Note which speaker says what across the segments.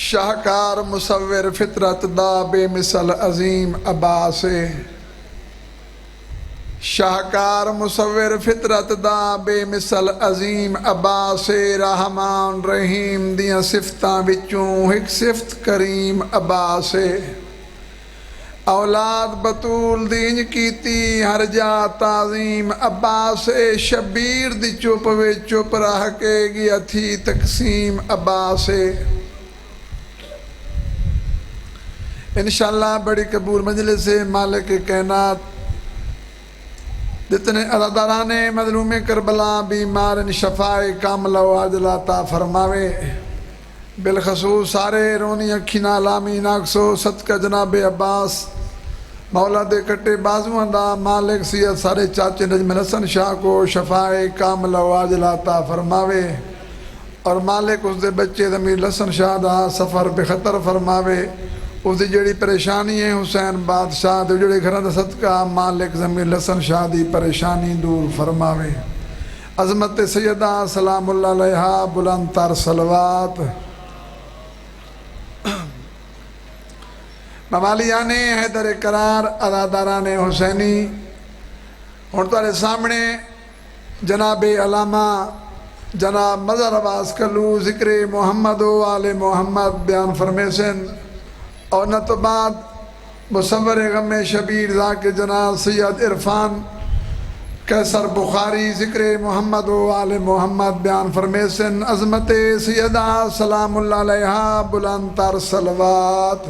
Speaker 1: شاہکار مصور فطرت دا بے مثل عظیم عباس شاہکار مصور فطرت دا بے مثل عظیم عباس رحمان رحیم دیاں صفتاں وچوں ایک صفت کریم عباس اولاد بطول دین کیتی ہر جا تعظیم عباس شبیر دی چپ وے چپ رہ کے گیا تھی تقسیم عباس انشاءاللہ بڑی قبول مجلس مالک کائنات جتنے عزاداران مظلوم کربلا بیمار شفاء کاملہ و عاجلہ عطا فرماوے بالخصوص سارے رونی اکھی نالامی ناکسو صدقہ جناب عباس مولا دے کٹے بازوان دا مالک سید سارے چاچے نجم حسن شاہ کو شفاء کاملہ و عاجلہ عطا فرماوے اور مالک اس دے بچے ضمیر حسن شاہ دا سفر بے خطر فرماوے اس دی جڑی پریشانی ہے حسین بادشاہ دے جڑے گھران دا صدقہ مالک ضمیر حسن شاہ دی پریشانی دور فرماوے عظمت سیدہ سلام اللہ علیہا بلند تر صلوات موالیان حیدر قرار عزاداران حسینی اور تارے سامنے جناب علامہ جناب مظہر عباس کلو ذکر محمد و آل محمد بیان فرمیسن اور نہ تو بعد مصور غم شبیر ذاکر جناب سید عرفان قیصر بخاری ذکر محمد و آل محمد بیان فرمیسن عظمت سیدہ سلام اللہ علیہا بلند تر صلوات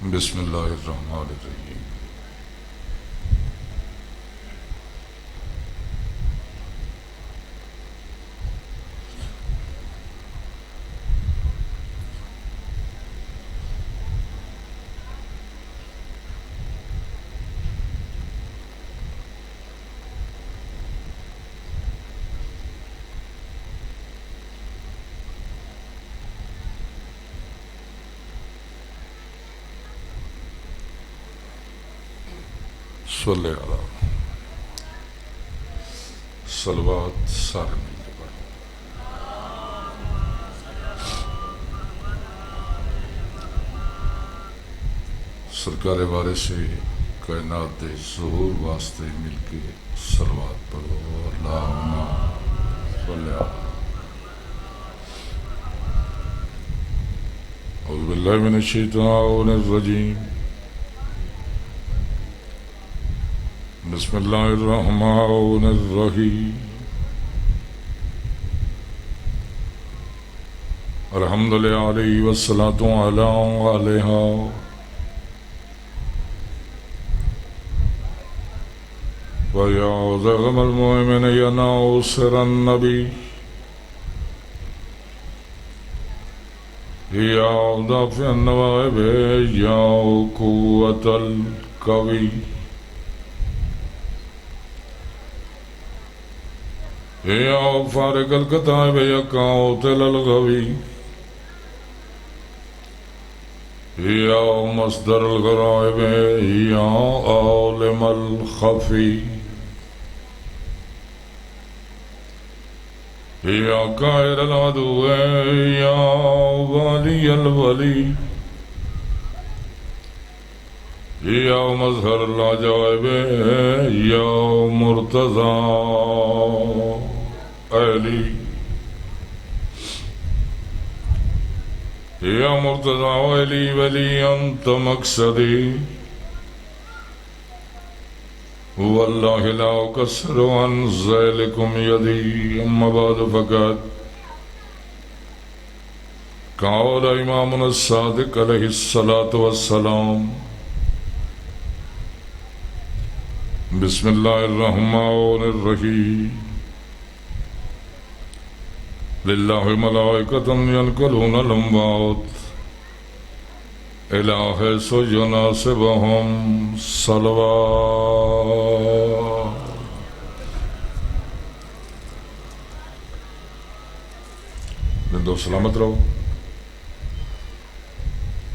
Speaker 2: بسم اللہ الرحمن الرحیم صلی اللہ صلوات سارے مل کے پڑھ سرکار وارث کائنات دے ظہور واسطے مل کے صلوات پڑھو اللہم صلی اللہ اعوذ باللہ من الشیطان الرجیم بسم اللہ الرحمن الرحیم الحمدللہ علیہ والصلاة علیہا وَيَا ذَغَمَ الْمُؤْمِنِ يَا نَاصِرَ النَّبِي يَا دَافِعَ النَّوَائِبِ يَا قُوَّةَ الْقَوِيِّ یا فارق القطائب یا قاتل الغوی یا مصدر الغرائب یا عالم الخفی یا قائر العدو یا والی الولی یا مظہر العجائب یا مرتضی علی یا مرتضی علی ولی انت مقصدی والله لا أقصر عن ذلكم يدي أما بعد فقد قال إمامنا الصادق عليه الصلاة والسلام بسم الله الرحمن الرحيم لله ملائكة ينقلون الأموات إلى حيث يناسبهم صلوات. زندہ و سلامت رہو.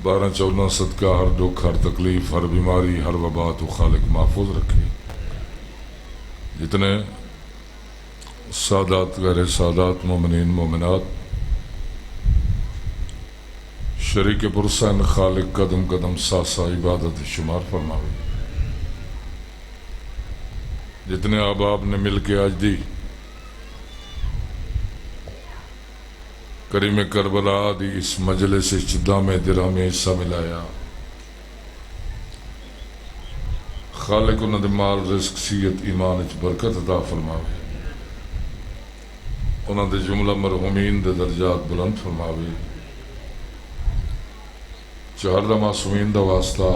Speaker 2: 12-14 صدقہ ہر دکھ ہر تکلیف ہر بیماری ہر وبا تو خالق محفوظ رکھے. جتنے سادات غیر سادات مومنین مومنات شریک پرسن خالق قدم قدم ساسا عبادت شمار فرماوے. جتنے احباب نے مل کے آج دی کریم کربلا دی اس مجلس چدام درام حصہ ملایا. خالق انہاں دے مال رزق صحت ایمان وچ برکت عطا فرماوے. انہاں دے جملہ مرحومین دے درجات بلند فرماوے. چہر دا معصومین دا واسطہ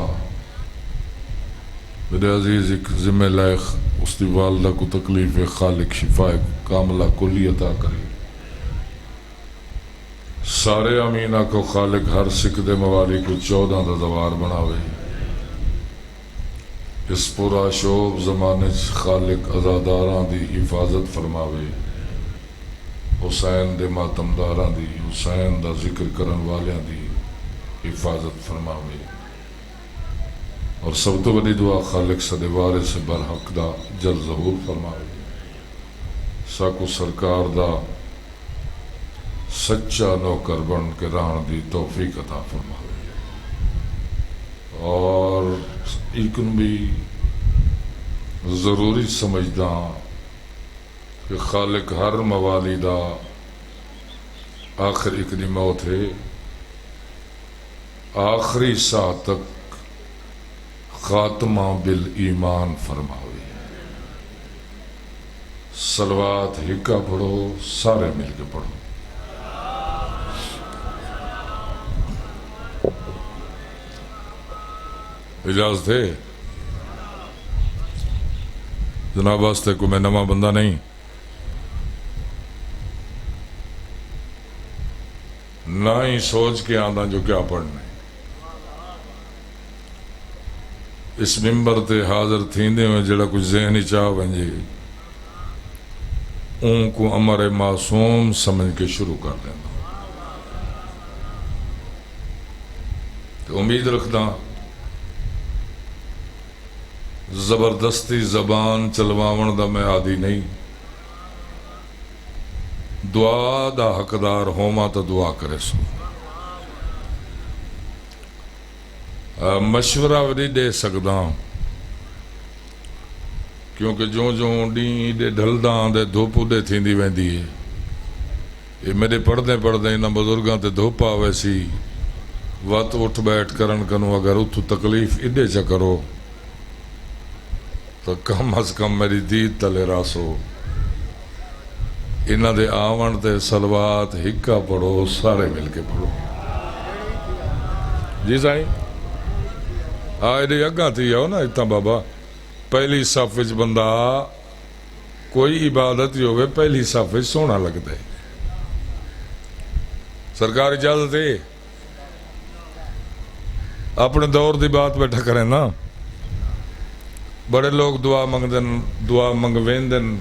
Speaker 2: میرے عزیز ایک ذمہ لائق اس دی والدہ کو تکلیف خالق شفا کاملہ کلی عطا کرے. سارے امینہ کو خالق ہر سکھ دے موالی کو 14 دا دوار بناوے. اس پورا شوب زمانے خالق عزاداراں دی حفاظت فرماوے. حسین دے ماتمداراں دی حسین دا ذکر کرن والیاں دی حفاظت فرماوے. اور سب تو بڑی دعا خالق صدے وارث سے برحق دا جل ظہور فرماوے. ساکو سرکار دا سچا نوکر بن کے رہن دی توفیق عطا فرماوے. اور ایکن بھی ضروری سمجھدا کہ خالق ہر موالی دا آخر ایک دی موت ہے. آخری ساہ تک خاتمہ بالایمان فرماوے. صلوات ہکا پڑھو سارے مل کے پڑھو. اجازت ہے جناب واسطے کو میں نواں بندہ نہیں نہ ہی سوچ کے آنا جو کیا پڑھنا ہے. اس ممبر تے حاضر تھیندے ہوئے جڑا کچھ ذہنی چاہ ونجے ان کو امر معصوم سمجھ کے شروع کر دینا. تو امید رکھتا زبردستی زبان چلواون دا میں عادی نہیں. دعا دا حقدار ہوما تو دعا کرے سو. مشورہ بھی نہیں دے سکتا کیونکہ جو ڈین دے ڈھلداں دے دھوپ دے تھیندی ویندی ہے. یہ میرے پڑھدے انہاں بزرگاں تے دھوپ آوے سی وقت اٹھ بیٹھ کرن کنو اگر اتھو تکلیف اڈے چا کرو تو کم از کم میری دید تلے راسو. انہاں دے آون تے صلوات ہکا پڑھو سارے مل کے پڑھو. جی سائیں آئے دے اگاں تھی آؤ نا اتنا بابا پہلی صف وچ بندہ کوئی عبادت ہی ہوئے پہلی صف وچ سونا لگتا ہے. سرکار اجازت ہے اپنے دور دی بات بیٹھا کریں نا. بڑے لوگ دعا منگوین دن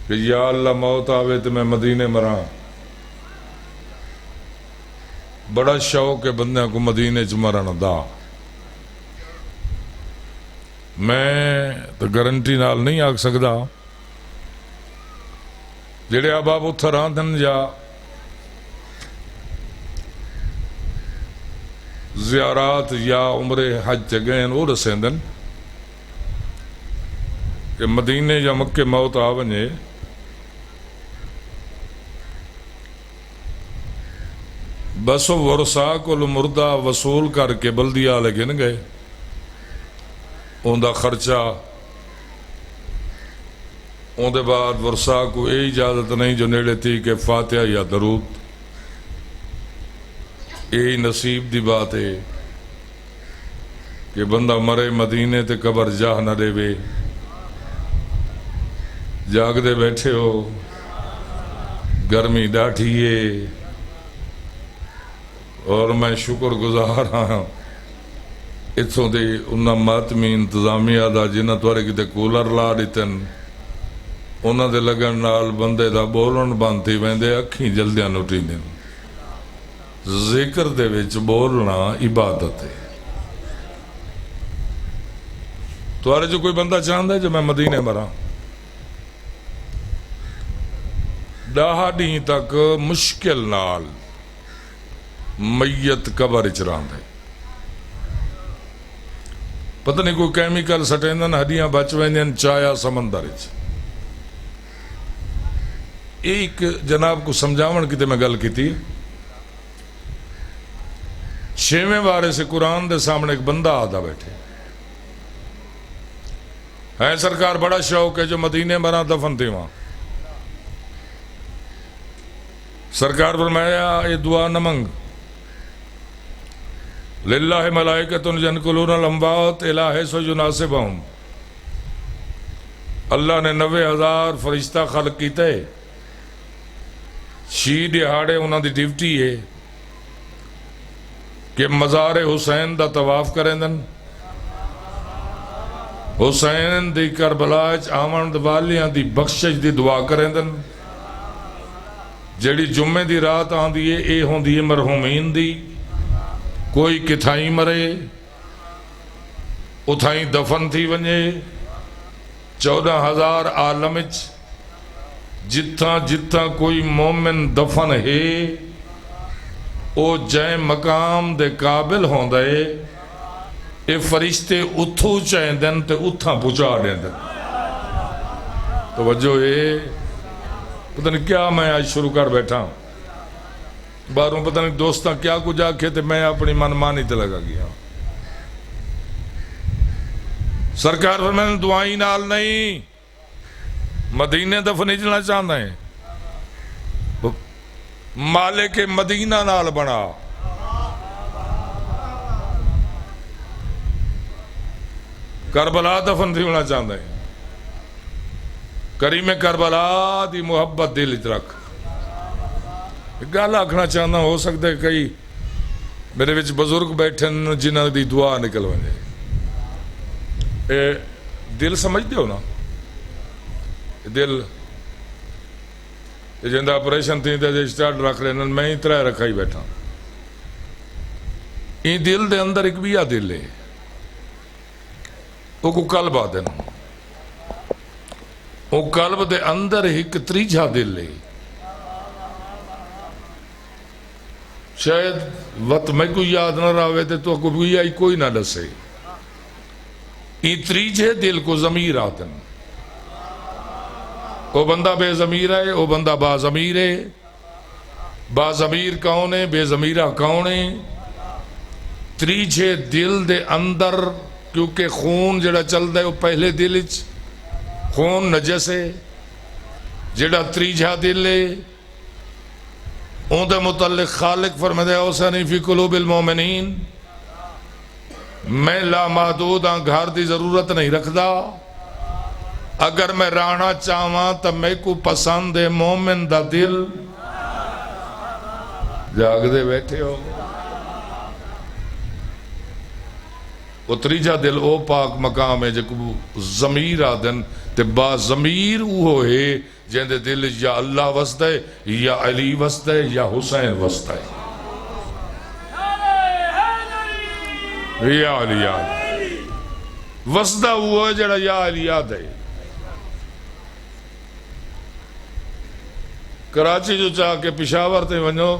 Speaker 2: کہ یا اللہ موت آوے تو میں مدینے مراں. بڑا شوق ہے بندے کو مدینے چ مرن دا. میں تو گارنٹی نال نہیں آکھ سکدا جڑے احباب اتھر آندن یا زیارات یا عمرے حج چگین وہ رسیندن کہ مدینے یا مکے موت آ ونجے بس ورثا کو مردہ وصول کر کے بلدیہ والے گن گئے اوندا خرچہ اون دے بعد ورثہ کو یہ اجازت نہیں جو نیڑے تھی کہ فاتحہ یا درود یہی نصیب دی بات ہے کہ بندہ مرے مدینے تے قبر جاہ نہ دے وے جاگ دے بیٹھے ہو گرمی ڈاٹھی ہے اور میں شکر گزار ہاں اتھوں دے انہاں ماتمی انتظامیہ دا جنہ توارے کتے کولر لا دیتن انہاں دے لگن نال بندے دا بولن بند تھی ویندے اکھیں جلدیاں نٹی دیں ذکر دے وچ بولنا عبادت ہے توارے جو کوئی بندہ چاہتا ہے جو میں مدینے مرا دہاڑی تک مشکل نال میت قبر چراند ہے پتہ نہیں کوئی کیمیکل سٹیندن ہڈیاں بچ ویندین چایا سمندر وچ ایک جناب کو سمجھاون کیتے میں گل کیتی 6ویں بارے سے قرآن دے سامنے ایک بندہ آدھا بیٹھے ہے سرکار بڑا شوق ہے جو مدینے مرا دفن تھے وہاں سرکار فرمایا یہ دعا نہ منگ للہ ملائکۃ ینقلون الاموات الہ سو یناسبہم اللہ نے 90,000 فرشتہ خلق کیتے شی دہاڑے انہاں دی ڈیوٹی ہے کہ مزار حسین دا طواف کریں دن حسین دی کربلا وچ آمن والیاں دی بخشش دی دعا کریں دن جڑی جمعے دی رات آندی ہے اے ہوندی ہے مرحومین دی کوئی کتھائیں مرے اتھائیں دفن تھی ونجے 14,000 عالم وچ جتھاں جتھاں کوئی مومن دفن ہے او جائیں مقام دے قابل ہوندے اے فرشتے اتھو چاہیں دن تے اتھاں پہنچا دیں دن توجہ ہے پتہ نہیں کیا میں آج شروع کر بیٹھا باروں پتہ نہیں دوستاں کیا کچھ آکھے تے میں اپنی من مانی تے لگا گیا سرکار فرمائے دعائیں نال نہیں مدینے دفن اجنا چاہتا ہے مالک مدینہ نال بنا کربلا دفن تھی ہونا چاہتا ہے کریم کربلا دی محبت دل وچ رکھ گل آکھنا چاہتا ہو سکتا ہے کئی میرے وچ بزرگ بیٹھے جنہاں دی دعا نکل ونجے دل سمجھتے ہو نا دل جندہ آپریشن تھی تے سٹارٹ رکھ لینا میں ہی ترائے رکھا ہی بیٹھا یہ دل دے اندر ایک بیا دل ہے وہ کو قلب آدھے نا وہ قلب دے اندر ایک تریجھا دل ہے شاید وقت میں کوئی یاد نہ رہا تے تو کوئی نہ دسے یہ تریجھے دل کو ضمیر آتے ہیں وہ بندہ بے ضمیر ہے وہ بندہ با ضمیر ہے با ضمیر کون ہے بے ضمیرہ کون ہے تریجھے دل دے اندر کیونکہ خون جڑا چل دے وہ پہلے دل وچ خون نجس ہے جڑا تریجھا دل ہے اون دے متعلق خالق فرمائے اوسانی فی قلوب المومنین میں لامحدود ہاں گھر دی ضرورت نہیں رکھدا اگر میں رانا چاہواں تو میں کو پسند ہے مومن دا دل جاگ دے بیٹھے ہو اتریجا دل او پاک مقام ہے جو ضمیر آدن تے با ضمیر اوہو ہے جن دے دل یا اللہ وسط ہے یا علی وسط ہے یا حسین وسط ہے یا علی آدھ وسطہ ہوا ہے جڑا یا علی آدھ ہے کراچی جو چاہ کے پشاور تے ونجو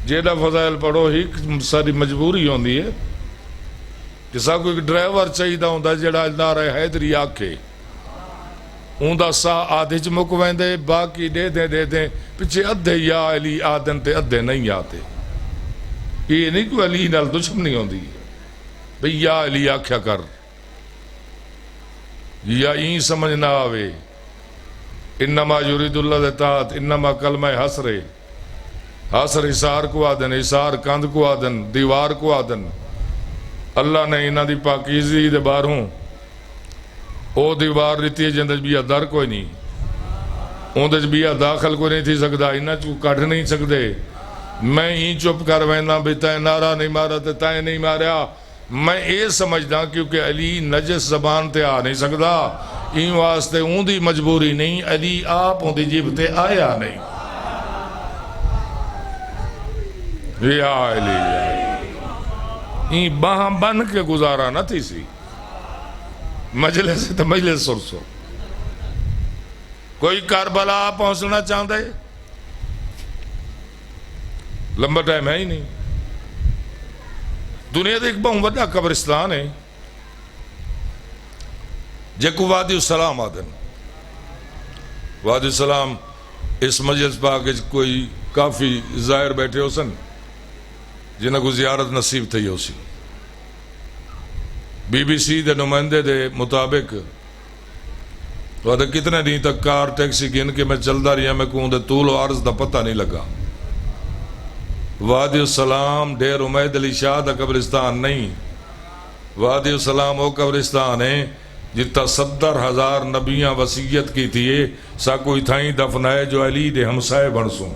Speaker 2: جیڑا فضائل پڑھو ہی ساری مجبوری ہوندی ہے جسا کوئی ڈرائیور چاہیے دا ہوندا جیڑا نعرہ حیدری آکھے اوندا سا آدھے چ مک ویندے باقی دے دے پیچھے ادھے یا علی آدن تے ادھے نہیں آتے یہ نہیں کوئی علی نال دشمنی ہوندی بھئی یا علی آکھیا کر یا این سمجھ نہ آوے انما یرید اللہ دتات انما کلمہ حسر حسار کو آدن حسار کند کو آدن دیوار کو آدن اللہ نے انہاں دی پاکیزی دے باروں او دیوار دیتی ہے جندج بیا در کوئی نہیں اندج بیا داخل کوئی نہیں تھی سکتا انہاں چو کٹ نہیں سکتے میں ہی چپ کر وینا بھی تائیں نعرہ نہیں مارا تے تائیں نہیں ماریا میں اے سمجھدا کیونکہ علی نجس زبان تے آ نہیں سکتا این واسطے اون دی مجبوری نہیں علی آپ اون دی جیب تے آیا نہیں یا علی این باہاں بن کے گزارا نہ تھی سی مجلس تو مجلس سرسو کوئی کربلا پہنچنا چاہتا ہے لمبا ٹائم ہے ہی نہیں دنیا دے ایک بہت بڑا قبرستان ہے جیکو وادی السلام آدن وادی السلام اس مجلس پاک کوئی کافی ظاہر بیٹھے ہو سن جنہاں کو زیارت نصیب تھی ہو سی بی بی سی دے نمائندے دے مطابق وہاں کتنے دن تک کار ٹیکسی گن کے میں چلتا رہا میں کہوں دے طول و عرض دا پتہ نہیں لگا وادی السلام ڈیر امید علی شاہ دا قبرستان نہیں وادی السلام وہ قبرستان ہے جتا 70,000 نبیاں وصیت کی تھی سا کوئی تھائیں دفنائے جو علی دے ہمسائے بڑسوں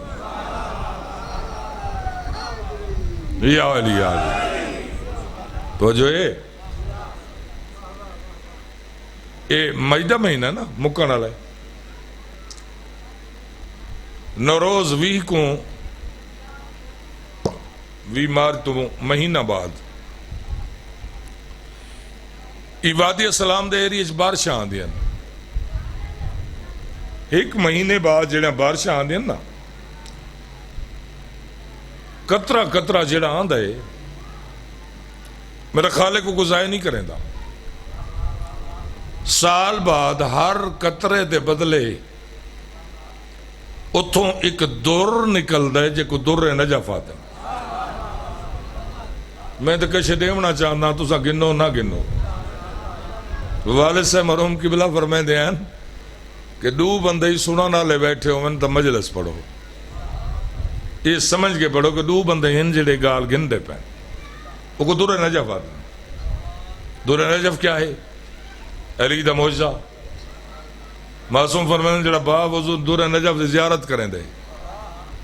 Speaker 2: یا علی تو جو ہے اے مجدہ مہینہ نا مکن علیہ نوروز وی کو وی مار تو مہینہ بعد وادی السلام دے ایریج بارشاں آن دیا ایک مہینے بعد جڑا بارشاں آن دیا نا قطرہ قطرہ جڑا آن دے میرا خالق کو گزائے نہیں کریں دا سال بعد ہر قطرے دے بدلے اتھوں ایک در نکل دے جے کو در نجف آتا میں تو کشے دیونا چاہنا تو سا گنو نہ گنو والد سے مرحوم کی بلا فرمائے دیان کہ دو بندے ہی سنا نہ لے بیٹھے ہو میں تو مجلس پڑھو یہ سمجھ کے پڑھو کہ دو بندے ہن جڑے گال گن دے پہن وہ کو در نجف آتا در نجف کیا ہے علی دا موجزہ معصوم فرمائے جڑا باپ وضو در نجف سے زیارت کریں دے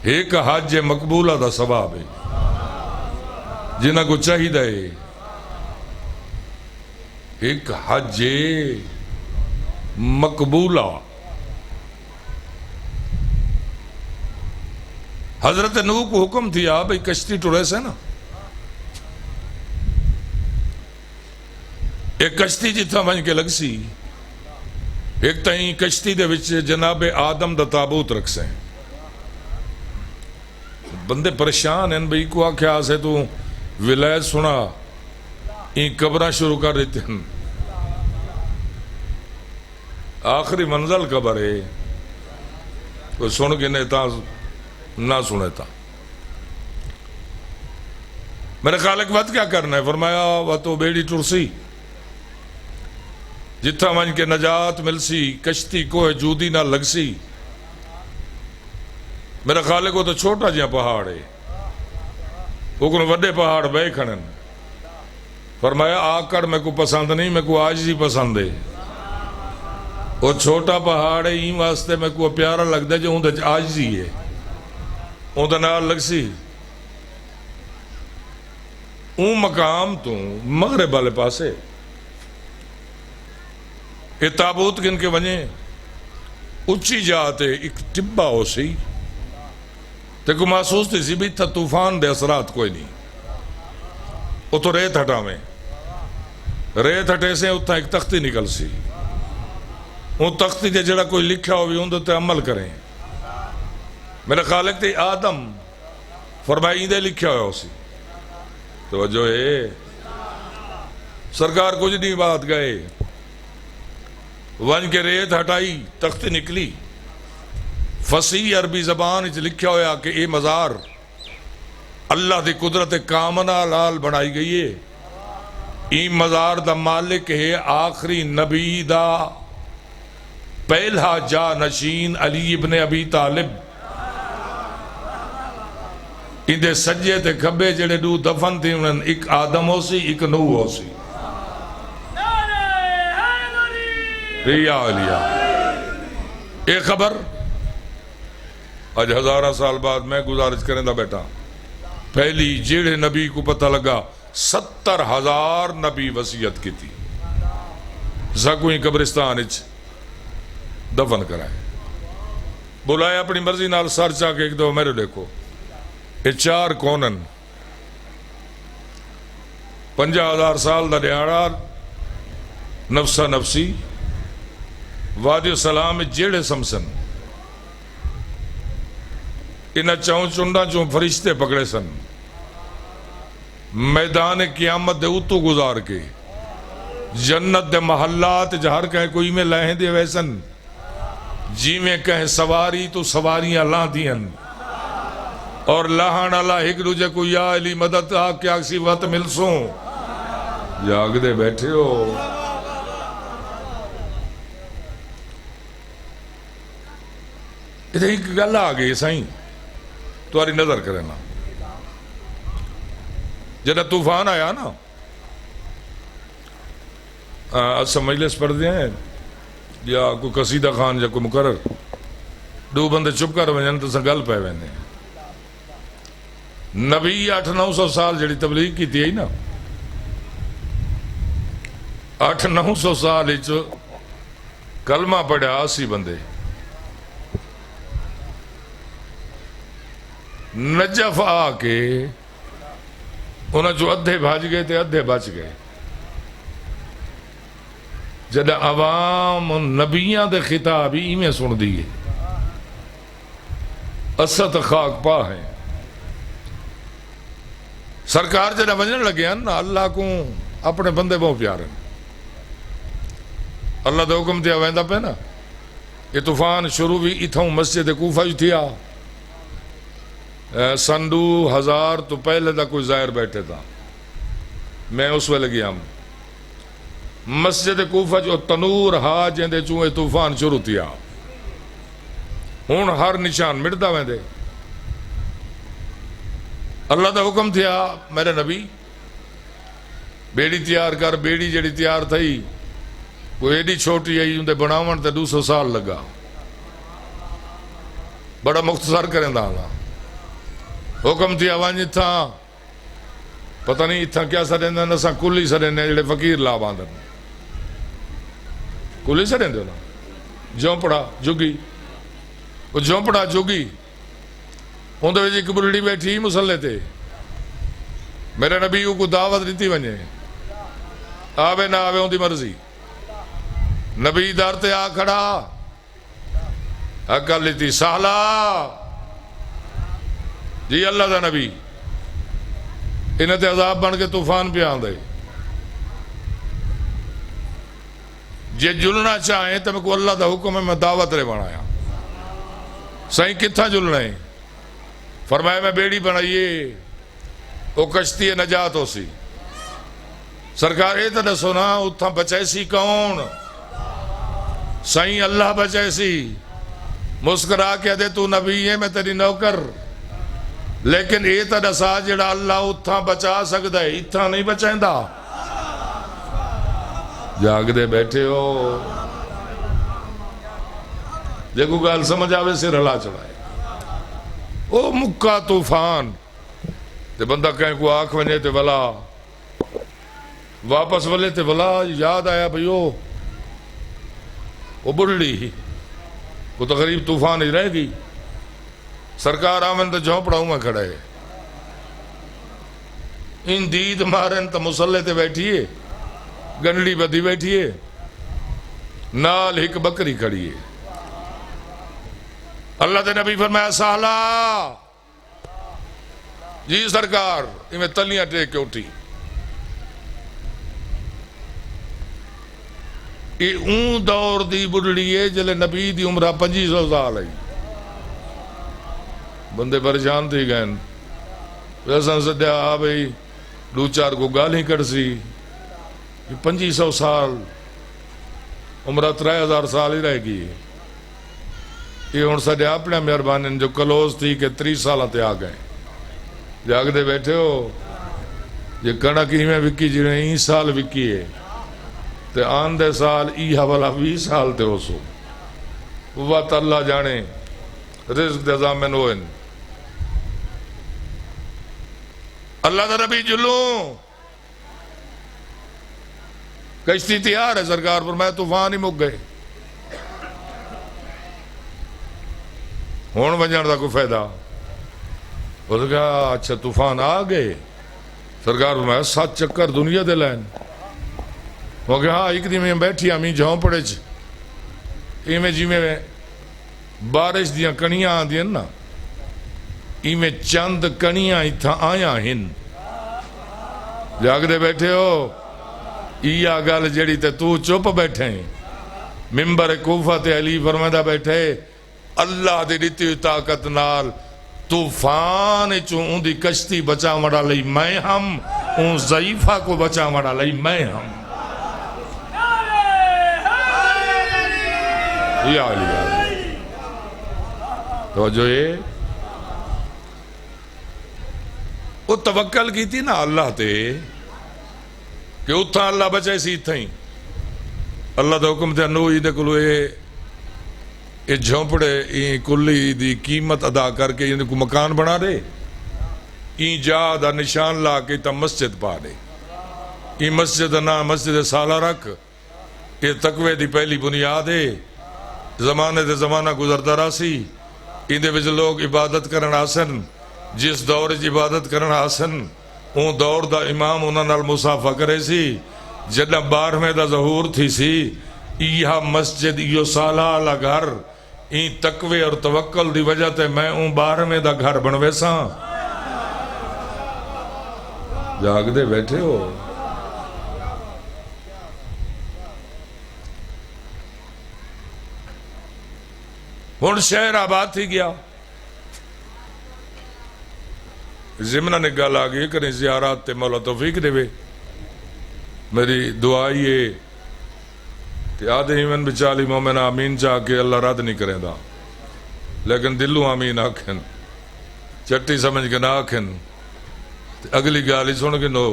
Speaker 2: ایک حج مقبولہ دا ثواب ہے جنہاں کو چاہی دے ایک حج مقبولہ حضرت نوح کو حکم تھیا بھئی کشتی ٹورے سے نا ایک کشتی جتھا بن کے لگ سی ایک تائیں کشتی دے وچ جناب آدم دا تابوت رکھ سے بندے پریشان ہیں بھئی کو آکھیا سے تو ولایت سنا این قبرہ شروع کر دیتے ہیں آخری منزل قبر ہے کوئی سن کے نیتا نہ سنے تھا میرے خالق وقت کیا کرنا ہے فرمایا وہ تو بیڑی ٹرسی جتھا من کے نجات مل سی کشتی کو جودی نہ لگ سی میرے خالق وہ تو چھوٹا جہاں پہاڑ ہے وہ کن وڈے پہاڑ بے کھڑن فرمایا آکڑ میں کو پسند نہیں میں کو آج ہی پسند ہے وہ چھوٹا پہاڑ ہے این واسطے میں کو پیارا لگ دے جو اندر آج ہی ہے اندر نال لگ سی اون مقام تو مغرب والے پاسے یہ تابوت گن کے وجہ اچھی جاتے ایک ٹبا ہو سی تے کو محسوس تھی سی بھی تھا طوفان دے اثرات کوئی نہیں وہ تو ریت ہٹا میں ریت ہٹے سے اتنا ایک تختی نکل سی وہ تختی دے جڑا کوئی لکھا ہوئی اندر تے عمل کریں میرے خالق تے آدم فرمائی دے لکھا ہویا ہو سی تو جو ہے سرکار کچھ نہیں بات گئے ون کے ریت ہٹائی تختی نکلی فصیح عربی زبان اچھ لکھا ہویا کہ اے مزار اللہ دی قدرت کامنہ لال بنائی گئی ہے این مزار دا مالک ہے آخری نبی دا پہلا جا نشین علی ابن ابی طالب. اندے سجے تے کھبے جڑے دو دفن تھی انہوں نے ایک آدم ہو سی ایک نوح ہو سی. ریا علیہ ایک خبر آج ہزارہ سال بعد میں گزارش کریں دا بیٹا پہلی جیڑے نبی کو پتہ لگا 70,000 نبی وصیت کی تھی زکویں قبرستان اچ دفن کرائے بلائے اپنی مرضی نال سر چاہ کے ایک دو میرے دیکھو یہ 4 کونن 50,000 سال دا دیارا نفسا نفسی وادی السلام جیڑے سمسن انہا چاہوں چندہ چون فرشتے پکڑے سن میدان قیامت دے اتو گزار کے جنت دے محلات جہر کہیں کوئی میں لہیں دے ویسن جی میں کہیں سواری تو سواریاں لاں دیں اور لہان اللہ ایک دوجہ کو یا علی مدد آکے آکسی وقت ملسوں جاگ دے بیٹھے ہو. ادھر ایک گلہ آگئی سائیں تواری نظر کرنا جنہ طوفان آیا نا اچھا مجلس پڑھ دیا ہے یا کوئی قصیدہ خان یا کوئی مقرر دو بندے چپ کر وجن تو سگل پہ وینے نبی 800-900 سال جڑی تبلیغ کی تھی نا 800-900 سال اچ کلمہ پڑھا 80 بندے نجف آ کے انہاں جو ادھے بھاج گئے تھے ادھے بچ گئے جدہ عوام نبیاں دے خطاب ہی میں سن دیئے اسد خاک پا ہیں سرکار جدہ وجن لگے ہیں نا اللہ کو اپنے بندے بہت پیارے اللہ دے حکم دیا ویندہ پہ نا یہ طوفان شروع بھی اتھاؤں مسجد کوفہ جو تھیا سن 2000 تو پہلے دا کوئی ظاہر بیٹھے تھا میں اس وے لگی ہم مسجد کوفہ جو تنور ہا جیندے چوئے طوفان شروع تھیا ہون ہر نشان مٹدا ویندے اللہ دا حکم تھیا میرے نبی بیڑی تیار کر بیڑی جڑی تیار تھی کوئی ایڈی چھوٹی آئی اندے بناون تے 200 سال لگا بڑا مختصر کریں دا اللہ حکم تھی آوانی تھا پتہ نہیں تھا کیا سرین دے نسا کلی سرین دے جڑے فقیر لا باندھن کلی سرین دے نا جھونپڑا جگی وہ جھونپڑا جگی ان دے ایک بلڈی بیٹھی مسلح تے میرے نبی کو دعوت دیتی ونجے آوے نہ آوے ان دی مرضی نبی دار تے آ کھڑا اکل لیتی سہلا جی اللہ دا نبی انہیں تے عذاب بن کے طوفان پہ آن دے جے جلنا چاہیں تو میں کو اللہ دا حکم ہے میں دعوت رے بنایا سائیں کتھا جلنا ہے فرمایا میں بیڑی بنائیے وہ کشتی نجات ہو سی سرکار اے تے سنا اتھا بچائے سی کون سائیں اللہ بچائے سی مسکرا کے دے تو نبی ہے میں تیری نوکر لیکن یہ تا دسا جڑا اللہ اتھا بچا سکتا ہے اتھا نہیں بچائیں دا جاگ دے بیٹھے ہو دیکھو گال سمجھ آوے سے رلا چڑھائے او مکہ طوفان تے بندہ کہیں کو آنکھ ونجے تے ولا واپس ولے تے ولا یاد آیا بھئیو وہ بڑھڑی وہ تقریب طوفان ہی رہ گئی سرکار آمن تو جھونپڑا ہوں میں کھڑا ہے ان دید مارن تو مسلح تے بیٹھیے گنڈی بدھی بیٹھیے نال ایک بکری کھڑی ہے اللہ تے نبی فرمایا سہلا جی سرکار میں تلیاں ٹیک کے اٹھی یہ اون دور دی بڑھڑی ہے جلے نبی دی عمرہ 2500 سال ہے بندے پریشان تھی گئن ویسا سدیا بھئی دو چار کو گالی کر سی کہ 2500 سال عمرہ 3000 سال ہی رہ گئی. یہ ہوں سڈے اپنے مہربانی جو کلوز تھی کہ 30 سال تے آ گئے. جاگتے بیٹھے ہو یہ کنک میں وکی جی 20 سال وکی ہے تے آندے سال ای حوالہ 20 سال تے ہو سو. وقت اللہ جانے رزق دے ضامن ہوئن. اللہ دا نبی جلوں کشتی تیار ہے سرکار پر میں طوفان ہی مک گئے. ہون ونجن دا کوئی فائدہ. وہ تو کہا اچھا طوفان آ گئے سرکار پر میں 7 چکر دنیا دے لین. وہ کہا ہاں ایک دن میں بیٹھی امی جاؤں پڑے ایویں جی میں بارش دیاں کنیاں آندیاں نا ایویں چند کنیاں اتھا آیا ہن. جاگدے بیٹھے ہو یا گل جڑی تے تو چپ بیٹھے ممبر کوفہ تے علی فرمائدہ بیٹھے اللہ دی دیتی ہوئی طاقت نال طوفان چوں ان دی کشتی بچا مڑا لئی میں ہم ان ضعیفہ کو بچا مڑا لئی میں ہم. یا علی تو جو یہ وہ توکل کی تھی نا اللہ تے کہ اتھا اللہ بچے سی تھیں. اللہ دا حکم تے نو دے کلو یہ جھونپڑے این کلی دی قیمت ادا کر کے ان کو مکان بنا دے. این جا دا نشان لا کے تا مسجد پا دے. این مسجد نا مسجد سالہ رکھ. یہ تقوی دی پہلی بنیاد ہے. زمانے دے زمانہ گزرتا رہا سی اندے وچ لوگ عبادت کرن آسن. جس دور عبادت کرن آسن اون دور دا امام انہاں نال مصافہ کرے سی. جدہ 12ویں دا ظہور تھی سی یہ مسجد یہ سالہ آلہ گھر این تقوی اور توکل دی وجہ تے میں اون 12ویں دا گھر بنوے ساں. جاگ دے بیٹھے ہو ہون شہر آباد تھی گیا. زمنہ نے گل آگئی کریں زیارات تے مولا توفیق دے وے. میری دعائی ہے کہ آدھے ایمن بچالی مومن آمین چاہ کے اللہ رد نہیں کریں دا لیکن دلوں آمین آکھن چٹی سمجھ کے نہ آکھن. اگلی گالی سن کے نو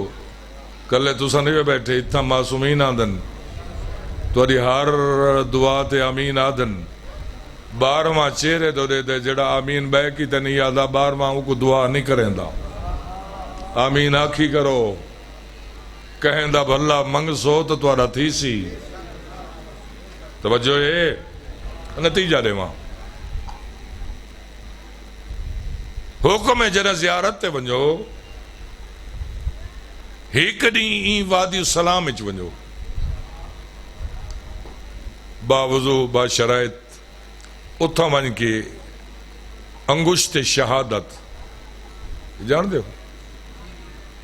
Speaker 2: کلے تو سنوے بیٹھے اتنا معصومین آدھن تو ہر دعا تے آمین آدھن. 12واں چہرے دو دے دے جڑا آمین بے کی تے نہیں آدھا 12واں کو دعا نہیں کریں دا. آمین آکھی کرو کہیں دا بھلا منگ سو تو توارا تھی سی. توجہ ہے نتیجہ دے ماں حکم ہے جنہ زیارت تے ونجو ایک نہیں این وادی السلام اچ ونجو با وضو با شرائط اتھا ون کے انگشت شہادت جان دے ہو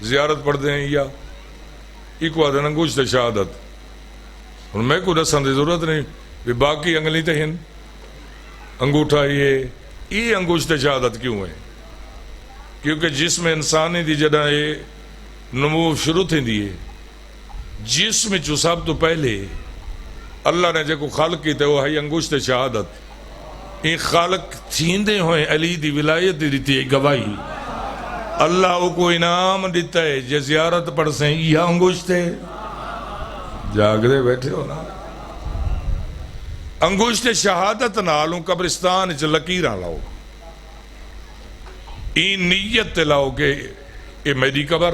Speaker 2: زیارت پڑھ دیں یا ایک وعدن انگشت شہادت. ان میں کوئی رسن دی ضرورت نہیں بھی باقی انگلی تے ہن انگوٹھا یہ انگشت شہادت کیوں ہے کیونکہ جسم انسانی دی جڑا یہ نمو شروع تھی دیئے جسم چو سب تو پہلے اللہ نے جے کو خلق کی تے وہ ہے انگشت شہادت. این خالق تھیندے ہوئے علی دی ولایت دی دیتی ہے گواہی. اللہ کو انعام دیتا ہے جے زیارت پڑھ سے یہ انگشت ہے. جاگرے بیٹھے ہو نا انگشت شہادت نالوں قبرستان چ لکیراں لاؤ. این نیت لاؤ کہ یہ میری قبر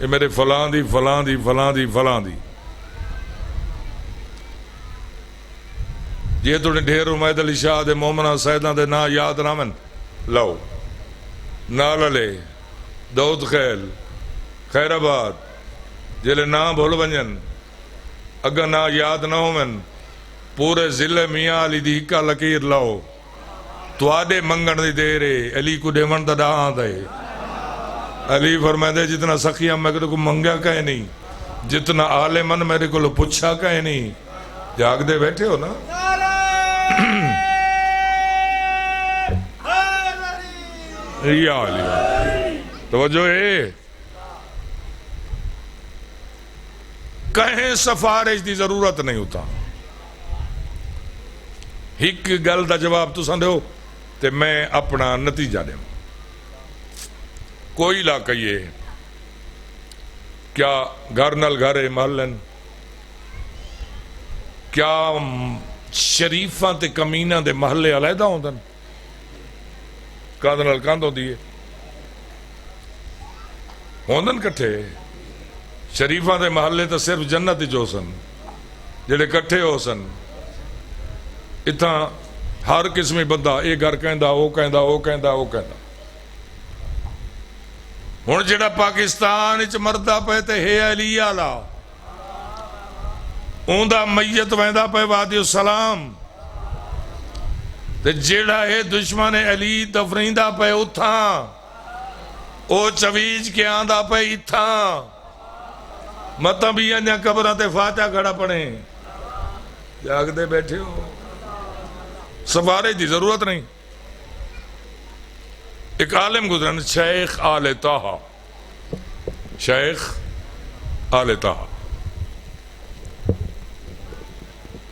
Speaker 2: یہ میرے فلاں دی فلاں دی فلاں دی فلاں دی. یہ تو نے ڈھیر امید علی شاہ دے مومنہ سیدہ دے نا یاد رامن لاؤ ناللے دعوت خیل خیر آباد جلے نا بھول ونجن اگر نا یاد نہ ہو من پورے ضلع میاں علی دی ہکا لکیر لاؤ تو آدھے منگن دی دے رہے علی کو ڈیمن دا ڈاہاں دے. علی فرمائے دے جتنا سخیاں میں کو منگا کہیں نہیں جتنا عالمن میرے کو پچھا کہیں نہیں. جاگ دے بیٹھے ہو نا یا علی توجہ ہے کہیں سفارش دی ضرورت نہیں ہوتا. ایک گل دا جواب تساں دیو تے میں اپنا نتیجہ دوں. کوئی علاقہ یہ کیا گھر نال گھر محلن کیا شریفاں تے کمیناں دے محلے علیحدہ ہوندن؟ کاندھ نال کاندھ ہوندی ہے ہوندن کٹھے. شریفاں دے محلے تو صرف جنت جو سن جڑے کٹھے ہو سن. اتھاں ہر قسمی بندہ یہ گھر کہندا وہ کہندا وہ کہندا وہ کہندا. ہن جڑا پاکستان وچ مردا پے تے ہے علی آلا اوندا میت ویندا پے وادی السلام تے جڑا ہے دشمن علی دفریندا پے اتھاں او چویج کے آندا پے اتھاں. مطلب بھی انہاں قبراں تے فاتحہ کھڑا پڑھے. جاگ دے بیٹھے ہو سفارش دی ضرورت نہیں. ایک عالم گزرن شیخ آل طاہا شیخ آل طاہا.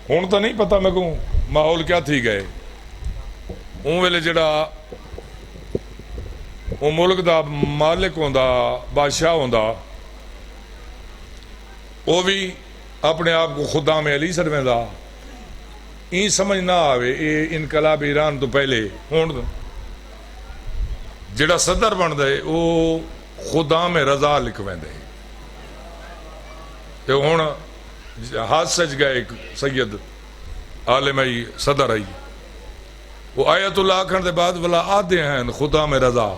Speaker 2: ہوں تو نہیں پتا میں کہوں ماحول کیا تھی گئے. اون ویلے جڑا وہ ملک دا مالک ہوندا بادشاہ ہوندا وہ بھی اپنے آپ کو خدا میں علی سمجھدا. این سمجھ نہ آوے یہ انقلاب ایران تو پہلے ہوں جڑا صدر بن دے وہ خدا میں رضا لکھویں دے. تے ہوں ہاتھ سج گئے ایک سید عالم آئی صدر آئی وہ آیت اللہ آکھن دے بعد ولا آدھے ہیں خدا میں رضا.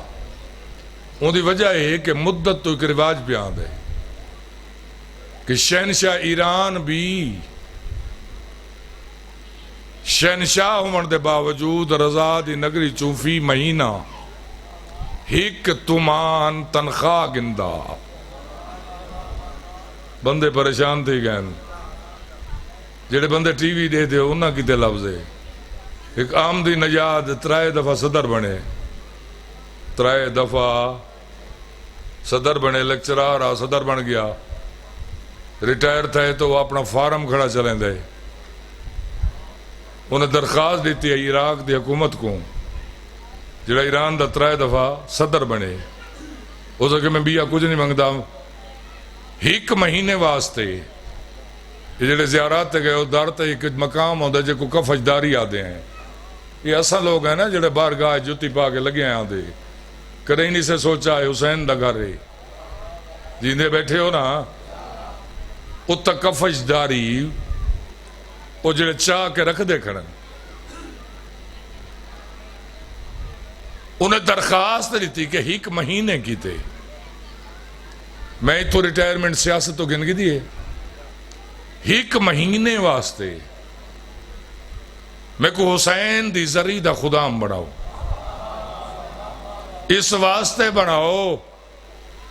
Speaker 2: ان دی وجہ ہے کہ مدت تو ایک رواج پہ آن دے کہ شہنشاہ ایران بھی شہنشاہ ہون دے باوجود رضا دی نگری چوفی مہینہ ایک تمان تنخواہ گندا. بندے پریشان تھی گئے. جڑے بندے ٹی وی دے دے انہاں کی تے لفظ ہے. ایک آمدی نژاد 3 دفعہ صدر بنے 3 دفعہ صدر بنے لیکچرار آ صدر بن گیا. ریٹائر تھے تو وہ اپنا فارم کھڑا چلیں دے. انہیں درخواست دیتی ہے عراق دی حکومت کو جڑا ایران دا 3 دفعہ صدر بنے اس کہ میں بیا کچھ نہیں منگتا ایک مہینے واسطے. یہ جڑے زیارات تے گئے در تے ایک مقام ہوتا جے کو کفجداری آدھے ہیں. یہ اصل لوگ ہیں نا جڑے بارگاہ جوتی پا کے لگے ہیں آدھے کدے نہیں سے سوچا ہے حسین دا گھر ہے جیندے بیٹھے ہو نا اتا کفجداری وہ جڑے چاہ کے رکھ دے کھڑن. انہیں درخواست دیتی کہ ایک مہینے کی تے میں تو ریٹائرمنٹ سیاست تو گن گی دیئے ایک مہینے واسطے میں کو حسین دی زری دا خدام بناؤ. اس واسطے بناؤ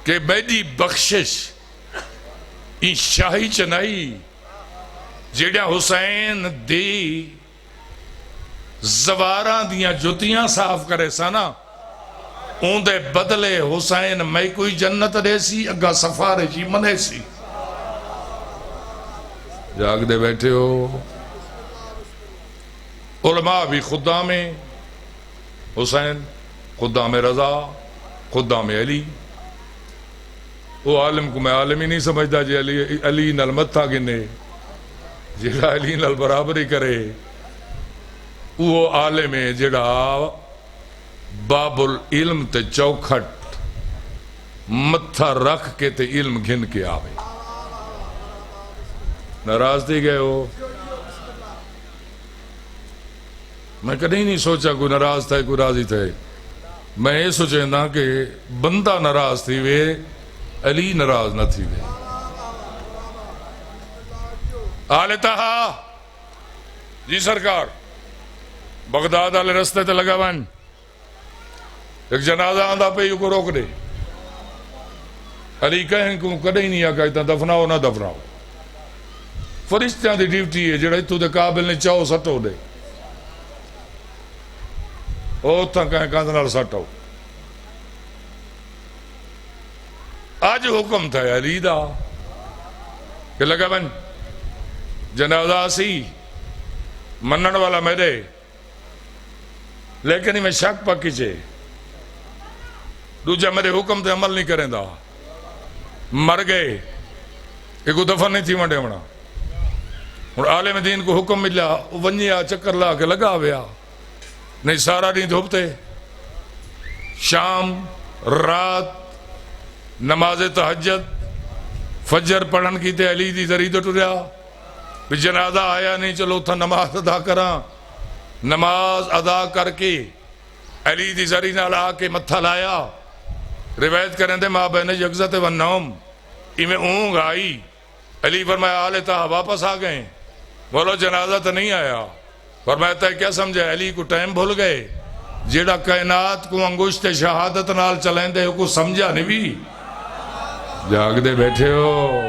Speaker 2: کہ میری بخشش این شاہی چنائی جڑا حسین دی زواراں دیاں جتیاں صاف کرے سانا اون دے بدلے حسین میں کوئی جنت دے سی اگا سفارشی منے سی. جاگ دے بیٹھے ہو. علماء بھی خدا میں حسین خدا میں رضا خدا میں علی. وہ عالم کو میں عالم ہی نہیں سمجھتا جی علی نال متھا گنے جڑا علی نال برابری کرے وہ عالم ہے جڑا باب العلم تے چوکھٹ متھا رکھ کے تے علم گھن کے آوے. ناراض تھی گئے ہو. میں کدھی نہیں سوچا کوئی ناراض تھا کوئی راضی تھے. میں یہ سوچیں کہ بندہ ناراض تھی وے علی ناراض نہ تھی وے. آل طاہا جی سرکار بغداد والے رستے تے لگا ون ایک جنازہ آندا پہ یوں کو روک دے. علی کہیں کو کدھی نہیں آکا اتنا دفناؤ نہ دفناؤ. فرشتیاں دی ڈیوٹی ہے جڑا اتو دے قابل نے چاہو سٹو دے او تھا کہیں کاندھ نال سٹو. آج حکم تھا علی دا کہ لگا بن جنازہ سی منن والا میرے لیکن میں شک پکی چے دوجہ میرے حکم تے عمل نہیں کریں دا مر گئے ایک دفعہ نہیں تھی ونڈے ہونا اور عالم دین کو حکم ملا ونیا چکر لا کے لگا ویا نہیں سارا نہیں دھوپتے شام رات نماز تہجد فجر پڑھن کی تے علی دی ذریعہ ٹریا بھی جنازہ آیا نہیں چلو تھا نماز ادا کراں نماز ادا کر کے علی دی ذریعہ نال آ کے متھا لایا روایت کریں دے ماں بین یقظت و نوم میں اونگ آئی علی فرمایا آلے تاہا واپس آ گئے بولو جنازہ تو نہیں آیا فرمایا تے کیا سمجھے علی کو ٹائم بھول گئے جیڑا کائنات کو انگشت شہادت نال چلیں دے کو سمجھا نہیں بھی جاگ دے بیٹھے ہو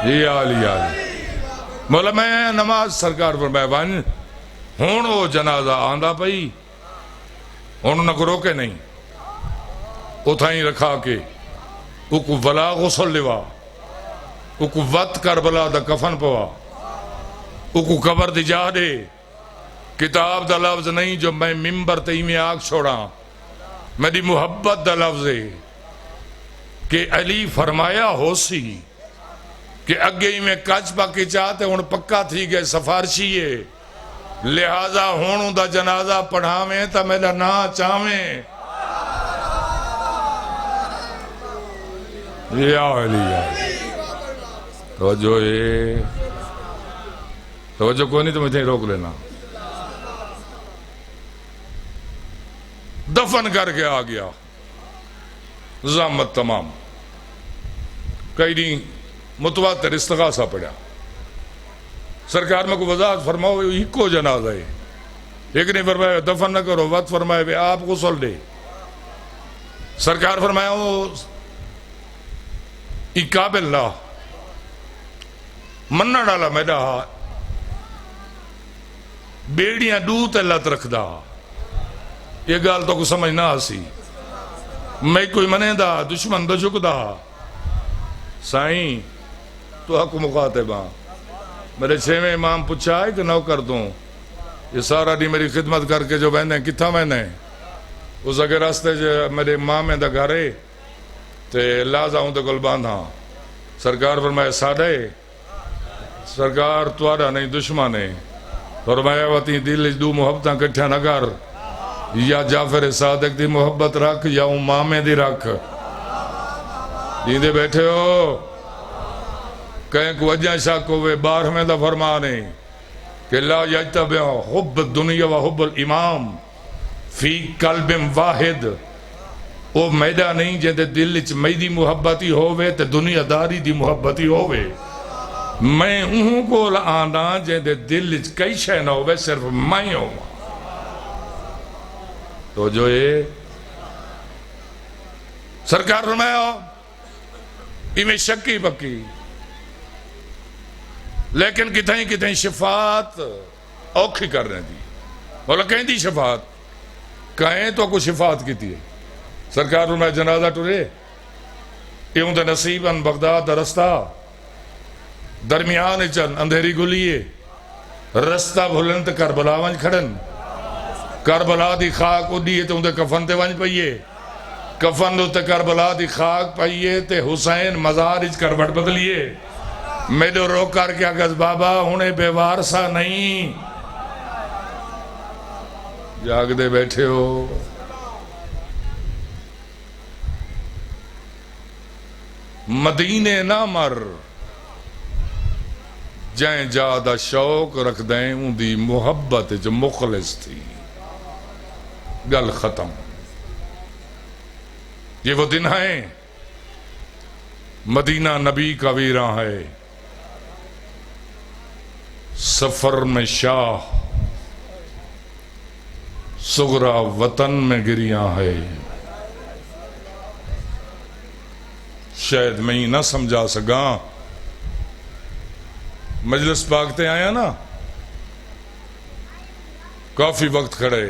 Speaker 2: جی آلی مولا میں نماز سرکار فرمایا بان ہون وہ جنازہ آندہ پئی ہون نہ کو روکے نہیں اتھائیں رکھا کے اوکو ولا غسل لوا اوکو وط کربلا دا کفن پوا اوکو قبر دی جا دے کتاب دا لفظ نہیں جو میں ممبر تے میں آگ چھوڑا میری محبت دا لفظ ہے کہ علی فرمایا ہو سی کہ اگے ہی میں کچ پاکی چاہتے ہون پکا تھی گئے سفارشی ہے لہذا ہونوں دا جنازہ پڑھاویں تا میرا نا چاہویں یا علی توجہ ہے توجہ کوئی نہیں تو مجھے روک لینا دفن کر کے آ گیا زامت تمام کئی نہیں متواتر استغاثہ پڑھا سرکار میں کو وضاحت فرماؤ ایکو جنازہ ہے ایک نہیں فرمایا دفن نہ کرو وقت فرمایا بے آپ غسل دے سرکار فرمایا قابل لا منہ ڈالا میڈا بیڑیاں دوت اللہ رکھ دا یہ گال تو کو سمجھ نہ آسی میں کوئی منے دا دشمن دا جھک دا سائیں تو حق مخاطباں میرے چھویں امام پوچھا ہے کہ نو کر دوں یہ سارا دی میری خدمت کر کے جو بہنے کتھا میں نے اس اگر راستے جو میرے ماں میں دا گھرے تے لازا ہوں تے گل باندھا سرکار فرمایا ساڑھے سرکار توارا نہیں دشمانے فرمایا واتی دل دو محبتاں کٹھا نہ کر یا جعفر صادق دی محبت رکھ یا امامے دی رکھ دیندے بیٹھے ہو کہیں کو وجہ شاک ہوئے بارہویں دا فرمانے کہ لا یجتبع حب الدنیا و حب الامام فی قلب واحد او میڈا نہیں جے دے دل اچ میدی محبتی ہووے تے دنیا داری دی محبتی ہووے میں انہوں کو آنا جے دے دل اچ کئی شے نہ ہووے صرف میں ہوں تو جو یہ سرکار فرمایا میں شکی پکی لیکن کتہیں شفاعت اوکھی کر رہے دی بولا کہیں دی شفاعت کہیں تو کو شفاعت کی تھی سرکار فرمایا جنازہ ٹورے ایوں دے نصیباً بغداد رستہ درمیان چن اندھیری گلیے رستہ بھولن تے کربلا ونج کھڑن کربلا دی خاک اڈیے تے اندھے کفن تے ونج پئیے کفن دو تے کربلا دی خاک پئیے تے حسین مزارج کروٹ بدلیے میڈو رو کر کے اگز بابا انہیں بے وارسا نہیں جاگ دے بیٹھے ہو مدینے نہ مر جائیں جادہ شوق رکھ دیں ان دی محبت جو مخلص تھی گل ختم یہ وہ دن ہیں مدینہ نبی کا ویراں ہے سفر میں شاہ سغرا وطن میں گریاں ہے شاید میں ہی نہ سمجھا سکا مجلس پاکتے آیا نا کافی وقت کھڑے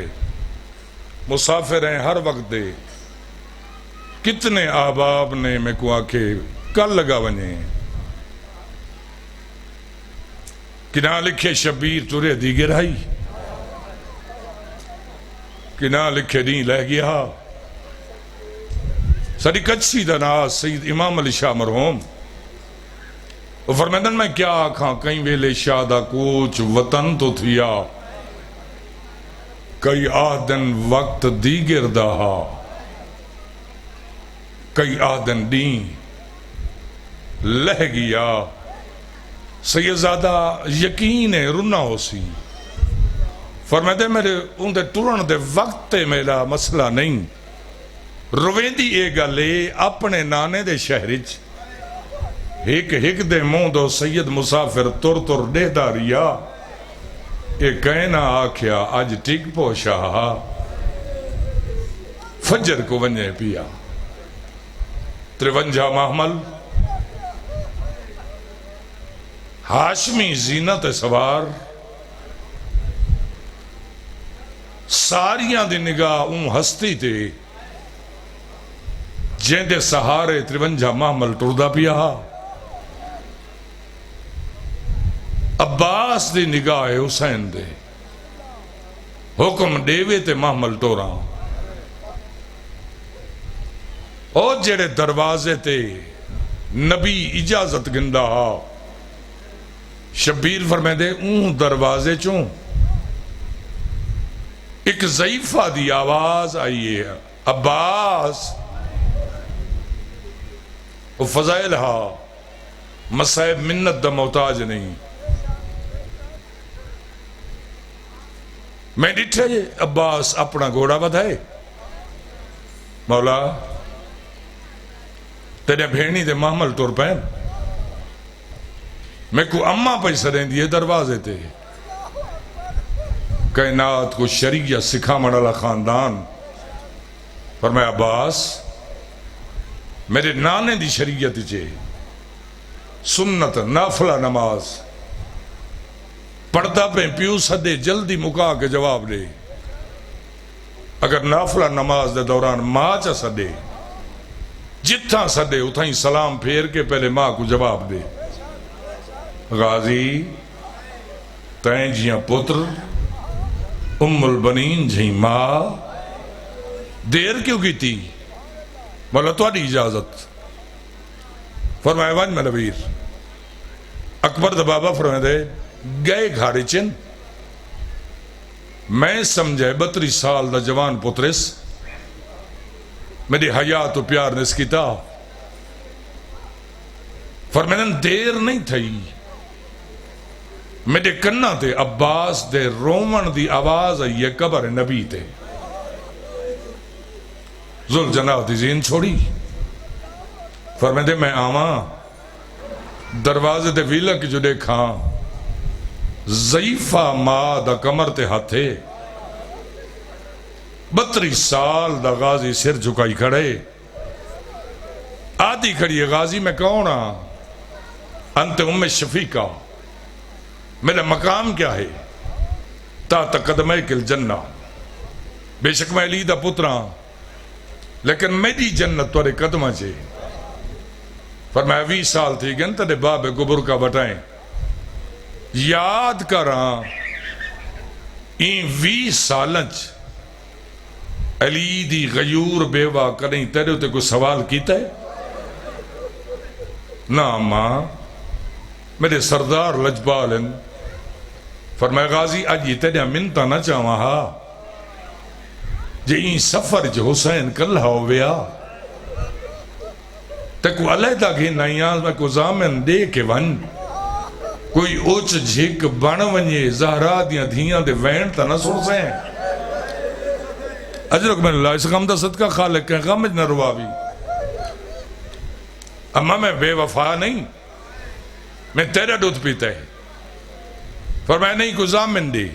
Speaker 2: مسافر ہیں ہر وقت دے کتنے احباب نے میں کو آکے کل لگا بنے کہ نہ لکھے شبیر ترے دی گرائی کہ نہ لکھے نہیں لہ گیا ساری کچھی دا ناز سید امام علی شاہ مرحوم وہ فرمیدن میں کیا آکھاں کئی ویلے شاہ دا کوچ وطن تو تھیا کئی آدن وقت دیگر دہا کئی آدن دین لہ گیا سیدزادہ یقین ہے رنا ہو سی فرمیدے میرے ان دے ٹرن دے وقت میرا مسئلہ نہیں رویندی اے گلے اپنے نانے دے شہرچ ایک ہک دے مون دو سید مسافر تر تر دے داریا کہ کہنا آکھیا آج ٹک پوشا فجر کو ونجے پیا 53 محمل ہاشمی زینت سوار ساریاں دی نگاہ اون ہستی تے جن دے سہارے 53 محمل ٹردہ پیا عباس دی نگاہ حسین دے حکم دیوے تے محمل ٹوراں اور جڑے دروازے تے نبی اجازت گندہ شبیر فرمیدے اون دروازے چوں ایک ضعیفہ دی آواز آئی ہے عباس وہ فضائل ہا مسائب منت دا محتاج نہیں میں ڈٹھے عباس اپنا گھوڑا بدھائے مولا تیرے بھیڑنی دے محمل ٹور پہن میں کو اممہ پیسہ رہن دیئے دروازے تے کائنات کو شریعہ سکھا مڑالا خاندان فرمایا عباس میرے نانے دی شریعت چے سنت نافلہ نماز پڑھتا پہ پیو سدے جلدی مکا کے جواب دے اگر نافلہ نماز دے دوران ماں چا سدے جتھا سدے اتھائیں سلام پھیر کے پہلے ماں کو جواب دے غازی تائیں جیاں پتر ام البنین جھیں ماں دیر کیوں کی تھی مولا تو آڈی اجازت فرمائے وانج میں نبیر اکبر دا بابا فرمائے دے گئے گھارے چن میں سمجھے 32 سال دا جوان پترس میری حیات و پیار نے اس کی تا فرمائے دیر نہیں تھی میرے کنہ تے عباس دے رومن دی آواز یہ قبر نبی تے ذل جناب دی زین چھوڑی فرمائے میں آواں دروازے دے ویلہ کی جو دیکھاں ضعیفہ ماں دا کمر تے ہاتھے 32 سال دا غازی سر جھکائی کھڑے آدھی کھڑی ہے غازی میں کون ہاں انت ام شفیقہ میرا مقام کیا ہے تا تقدمے کل جنہ بے شک میں علی دا پتراں لیکن میری جنت توڑے قدمہ چے فرمایا 20 سال تھی گن تڑے باب گبر کا بٹائیں یاد کراں این 20 سالنچ علی دی غیور بیوہ کریں تیرے ہوتے کوئی سوال کیتا ہے نا ماں میرے سردار لجبالن فرمایا غازی آج یہ تیرے منتا نہ چاہاں ہا جے این سفر جو حسین کل ہویا تے کو علیدہ گھی نائیاز میں کو زامن دے کے ون کوئی اوچ جھک بن ونجے زہرا دیاں دھیاں دے وین تا نہ سر سیں اجرک میں اللہ اس غم دا صدقہ خالق کے غم نہ رواوی اما میں بے وفا نہیں میں تیرا دودھ پیتا ہے فرمایا نہیں کو زامن دے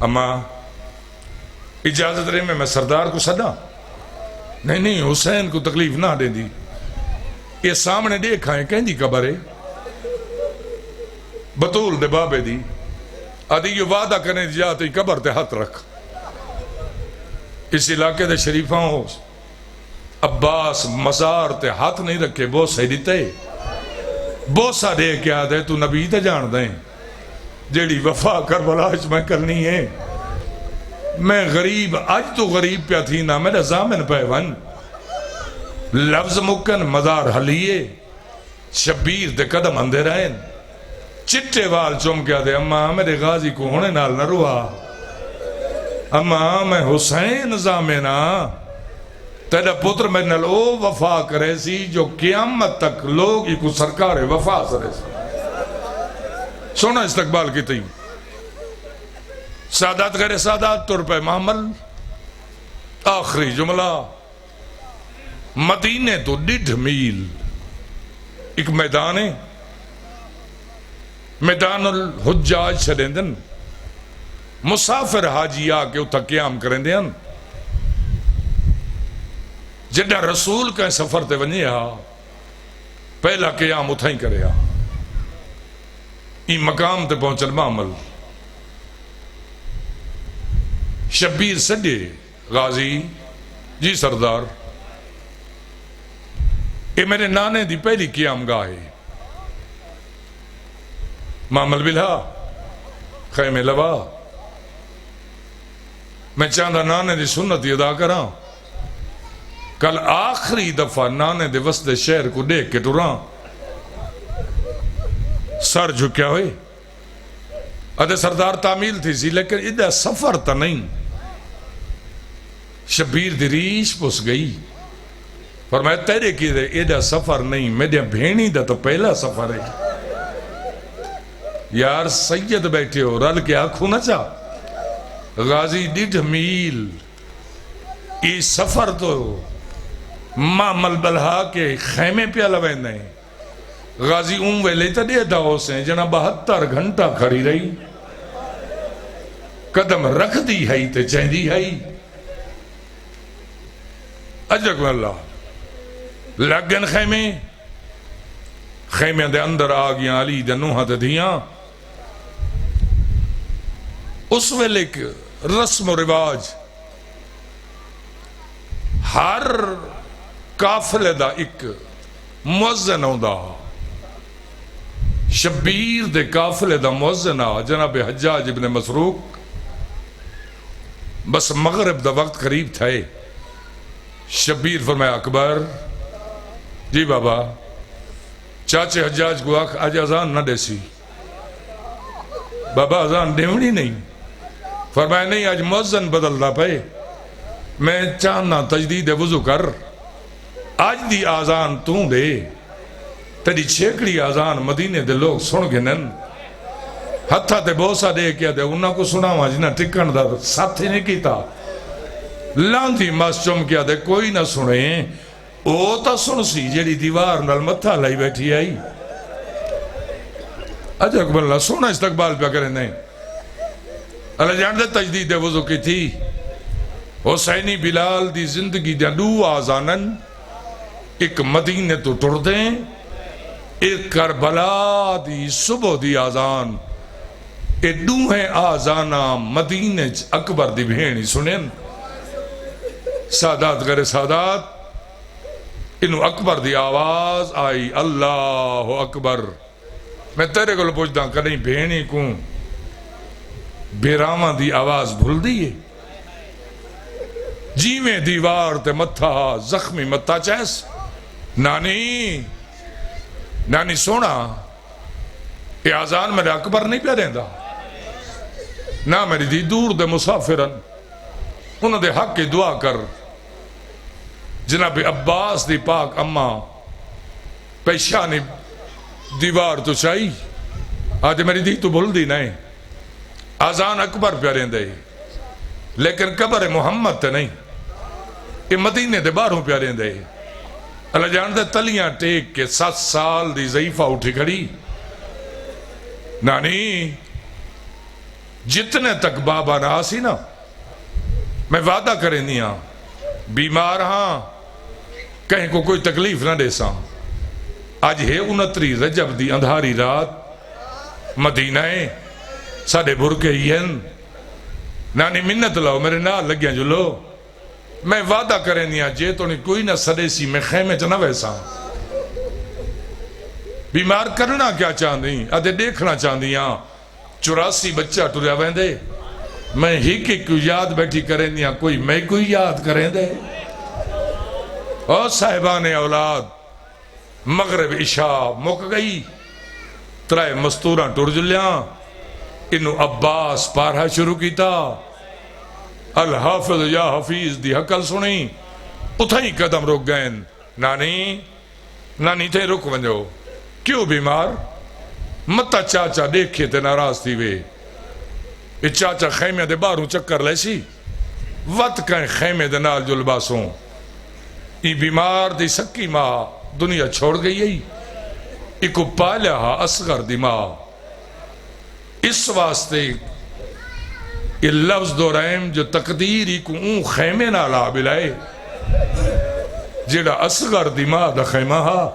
Speaker 2: اما اجازت رہے میں سردار کو صدا نہیں حسین کو تکلیف نہ دے دی یہ سامنے دیکھا ہے کہیں دی قبر ہے بطول دے بابے دی آدھی یہ وعدہ کرنے دی جاتی قبر تے ہاتھ رکھ اس علاقے دے شریفاں ہو عباس مزار تے ہاتھ نہیں رکھے بہت صحیح دیتے بہت سا دے کیا دے تو نبی تے جان دیں جیڑی وفا کربلاش میں کرنی ہے میں غریب اج تو غریب پیا تھی نا میرا زامن پہ ون لفظ مکن مزار حلیے شبیر دے قدم اندے رہن چٹے وال چم کیا دے اماں میرے غازی کو ہونے نال نہ روا اماں میں حسین زامنہ تیرا پتر میں نال او وفا کرے سی جو قیامت تک لوگ ایک سرکار وفا سرے سی سونا استقبال کی تھی سادات غیر سادات طور پہ معامل آخری جملہ مدینے تو 1.5 میل ایک میدان ہے میدان الحجاج چھڑیندن مسافر حاجی آ کے اتھا قیام کریں دیں جڈا رسول کا سفر تے ونجے ہا پہلا قیام اتھا ہی کرے ہا ای مقام تے پہنچن معامل شبیر سڈے غازی جی سردار یہ میرے نانے دی پہلی قیام گاہ ہے معامل بلہا خیمے لوا میں چاہتا نانے دی سنت ادا کراں کل آخری دفعہ نانے دے وسط شہر کو دیکھ کے ٹراں سر جھکیا ہوئے ادھے سردار تعمیل تھی سی لیکن ادھا سفر تا نہیں شبیر دی ریش پس گئی فرمایا تیرے کی دے ادھا سفر نہیں میرے بھینی دا تو پہلا سفر ہے یار سید بیٹھے ہو رل کے آنکھوں نہ چاہ غازی 1.5 میل ای سفر تو معامل بلہا کے خیمے پہ لوین نہیں غازی ویلے تا دے داؤ سے جنا 72 گھنٹہ کھڑی رہی قدم رکھ دی ہے تے چین دی ہے اجرک اللہ لگن خیمے دے اندر آگیاں علی دے نوحہ دے دیاں اس ویلے ایک رسم و رواج ہر کافلے دا ایک موزن ہوندا شبیر دے کافلے دا موزن جناب حجاج ابن مسروق بس مغرب دا وقت قریب تھے شبیر فرمایا اکبر جی بابا چاچے حجاج کو آج اذان نہ دے سی بابا اذان دیونی نہیں فرمایا نہیں آج موزن بدلنا پے میں چاہنا تجدید وضو کر آج دی آزان توں دے تیری چھیکڑی آزان مدینے دے لوگ سن گنن ہتھا تے بوسا دے کیا دے انہاں کو سنا ہوا جنہاں ٹکن دا ساتھی نہیں کیتا لانتی ماس چم کیا دے کوئی نہ سنے او تا سن سی جیڑی دیوار نال متھا لائی بیٹھی آئی اجا اکبر اللہ سونا استقبال پہ کریں نہیں اللہ جان دے تجدید وضو کی تھی حسینی بلال دی زندگی دے دو آزانن ایک مدینے تو ٹر دیں ایک کربلا دی صبح دی آزان اے دوہیں آزانہ مدینے اکبر دی بھینی سنیں سادات غیر سادات انہوں اکبر دی آواز آئی اللہ اکبر میں تیرے کو پوچھتا ہوں کہ بھینی کو بیراما دی آواز بھول دیئے جیویں دیوار تے متھا زخمی متھا چیس نانی سونا یہ آزان میرے اکبر نہیں پہ دیندہ نہ میری دی دور دے مسافرن انہوں دے حق کی دعا کر جناب عباس دی پاک اماں پیشانی دیوار تو چاہی آج میری دی تو بھول دی نہیں آزان اکبر پہ دیندے لیکن قبر محمد تے نہیں یہ مدینے دے باہروں پہ دیندے اللہ جاندے تلیاں ٹیک کے 7 سال دی ضعیفہ اٹھی کھڑی نانی جتنے تک بابا نہ آسی نا میں وعدہ کریں دیا بیمار ہاں کہیں کو کوئی تکلیف نہ دے سا آج ہے 29 رجب دی اندھاری رات مدینہ ساڑھے بھرکے ہی ہیں نانی منت لاؤ میرے نال لگیاں جو لو میں وعدہ کریں دیا جے تو نہیں کوئی نہ سڑے سی میں خیمے چنا ویسا بیمار کرنا کیا چاہتی آدھے دیکھنا چاہتی 84 بچہ ٹریا ویندے میں ہک ایک یاد بیٹھی کریں دیا کوئی میں کوئی یاد کریں دے اور صاحبان اولاد مغرب عشاء مک گئی ترائے مستوراں ٹر جلیاں انہوں عباس پارہا شروع کیتا الحافظ یا حفیظ دی حقل سنی اتھائی قدم رک گئے نانی تھے رک ونجو کیوں بیمار متا چاچا دیکھے تے ناراض تھی وے یہ چاچا خیمے دے باروں چکر لیسی وقت کہیں خیمے دے نال جو لباسوں یہ بیمار دی سکی ماں دنیا چھوڑ گئی ہے ایکو پالیا ہا اصغر دی ماں اس واسطے یہ لفظ دو رحم جو تقدیری کو اون خیمے نہ لا بلائے جیڑا اصغر دی ماں دا خیمہ ہا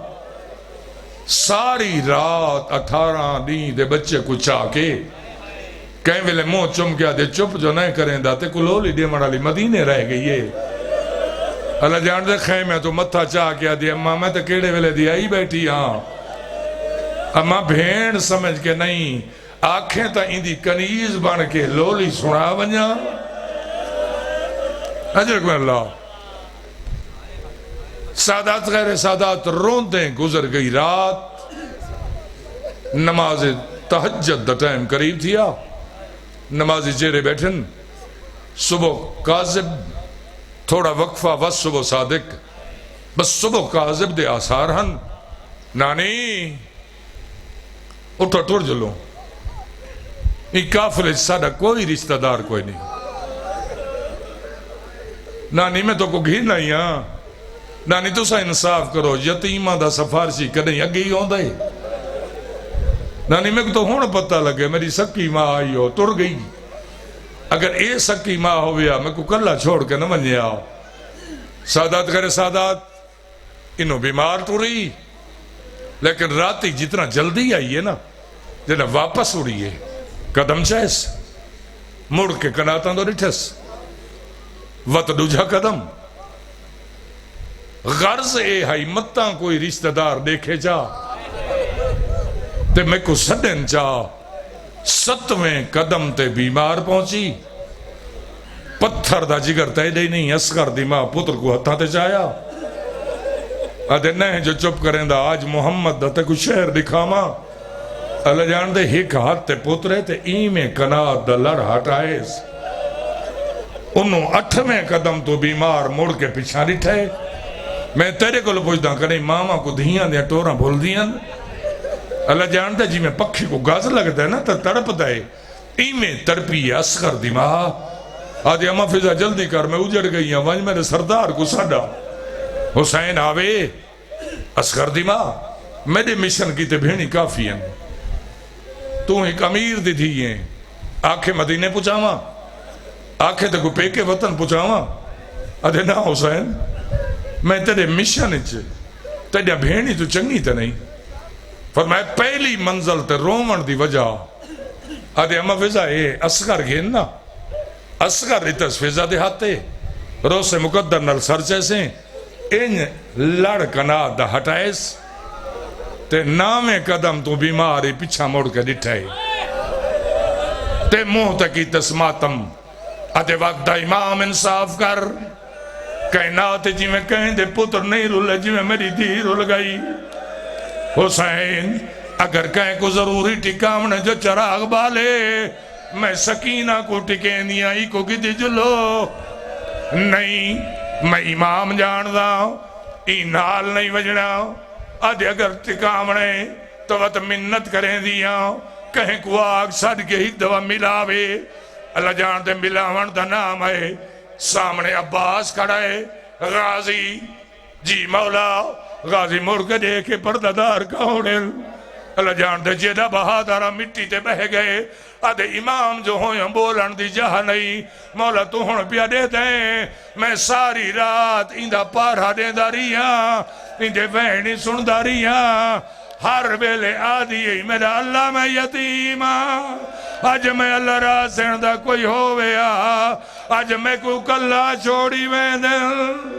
Speaker 2: ساری رات 18 دیں دے بچے کو چاہ کے کہیں ویلے مو چم کیا دے چپ جو نہیں کریں داتے کو لولی دے مڑالی مدینے رہ گئی ہے اللہ جان دے خیمے تو متھا چاہ کیا دے اممہ میں تو کیڑے ویلے دیا ہی بیٹھی ہاں اممہ بھین سمجھ کے نہیں آنکھیں تا اندی کنیز بن کے لولی سنا بنیا اجرک میں اللہ سادات غیر سادات روندیں گزر گئی رات نماز تہجد دا ٹائم قریب تھیا نمازی چہرے بیٹھن صبح کاذب تھوڑا وقفہ بس صبح صادق بس صبح کاذب دے آثار ہن نانی اٹھو ٹور جلو یہ کافر سادہ کوئی رشتہ دار کوئی نہیں نانی میں تو کو گھی نہیں ہاں نانی تو سا انصاف کرو یتیمہ دا سفارشی کدیں اگی ہوں دے نانی میں تو ہون پتہ لگے میری سکی ماں آئی ہو تر گئی اگر اے سکی ماں ہو گیا میں کو کلہ چھوڑ کے نہ منجے آؤ سادات کرے سادات انہوں بیمار تو رہی لیکن راتی جتنا جلدی آئی ہے نا جنہ واپس اڑی ہے قدم چیس مڑ کے کناتا دو رٹھس وط دوجہ قدم غرض اے ہائی متاں کوئی رشتہ دار دیکھے جا تے میں کو سڈن چاہ 7ویں قدم تے بیمار پہنچی پتھر دا جگر تے دے نہیں اصغر دی ماں پتر کو ہتھا تے چاہیا آدھے نہیں جو چپ کریں دا آج محمد دا تے کو شہر دکھاما اللہ جان دے ہک ہاتھ تے پترے تے ایمیں کنات دا لڑ ہٹائیس انہوں 8ویں قدم تو بیمار مڑ کے پیچھا رٹھے میں تیرے کو پوچھتا کریں ماما کو دھیاں دیا ٹوراں بھول دیاں اللہ جانتا ہے جی میں پکھی کو گاز لگتا ہے نا تو تڑپ دائے ایمیں تڑپی اصغر دی ماں آدھے اماں فضا جلدی کر میں اجڑ گئی ہوں وانج میرے سردار کو ساڑا حسین آوے اصغر دی ماں میرے مشن کی تے بھینی کافی ہیں تو ایک امیر دی تھی ہیں آنکھیں مدینے پچھاواں آنکھیں تے کو پیکے وطن پچھاواں آدھے نا حسین میں تیرے مشن اچھے تیرے بھینی تو چنگی تے نہیں فرمائے پہلی منزل تے رومن دی وجہ آدھے اماں فضا اے اصغر گھن نا اصغر اتس فضا دے ہاتے روس مقدر نل سرچے سے ان لڑ کنا دا ہٹائیس تے نامے قدم تو بیماری پچھا موڑ کے ڈٹھائے تے موہ تکی تسماتم آدھے وقت دا امام انصاف کر کائنات جی میں کہیں دے پتر نہیں رولے جی میں میری دھی رول گئی حسین اگر کہیں کو ضروری ٹکامنے جو چراغ بالے میں سکینہ کو ٹکین دیا ہی کو گدی جلو نہیں میں امام جان دا نال نہیں وجنا آدھے اگر ٹکامنے تو وقت منت کریں دیا کہیں کو آگ سڑ کے ہی دوا ملاوے اللہ جان دے ملاون دا نام ہے سامنے عباس کھڑا ہے غازی جی مولا غازی مڑ کے دیکھے پرددار کھوڑے اللہ جان دے جیدہ بہادرہ مٹی تے بہ گئے آدھے امام جو ہوئیں بولن دی جہاں نہیں مولا تو ہون پیا دے دیں میں ساری رات اندہ پارہا دے داریاں اندے وینی سن داریاں ہر بیلے آدھی میرا اللہ میں یتیمہ آج میں اللہ راسن دا کوئی ہویا آج میں کو کلہ چھوڑی میں دل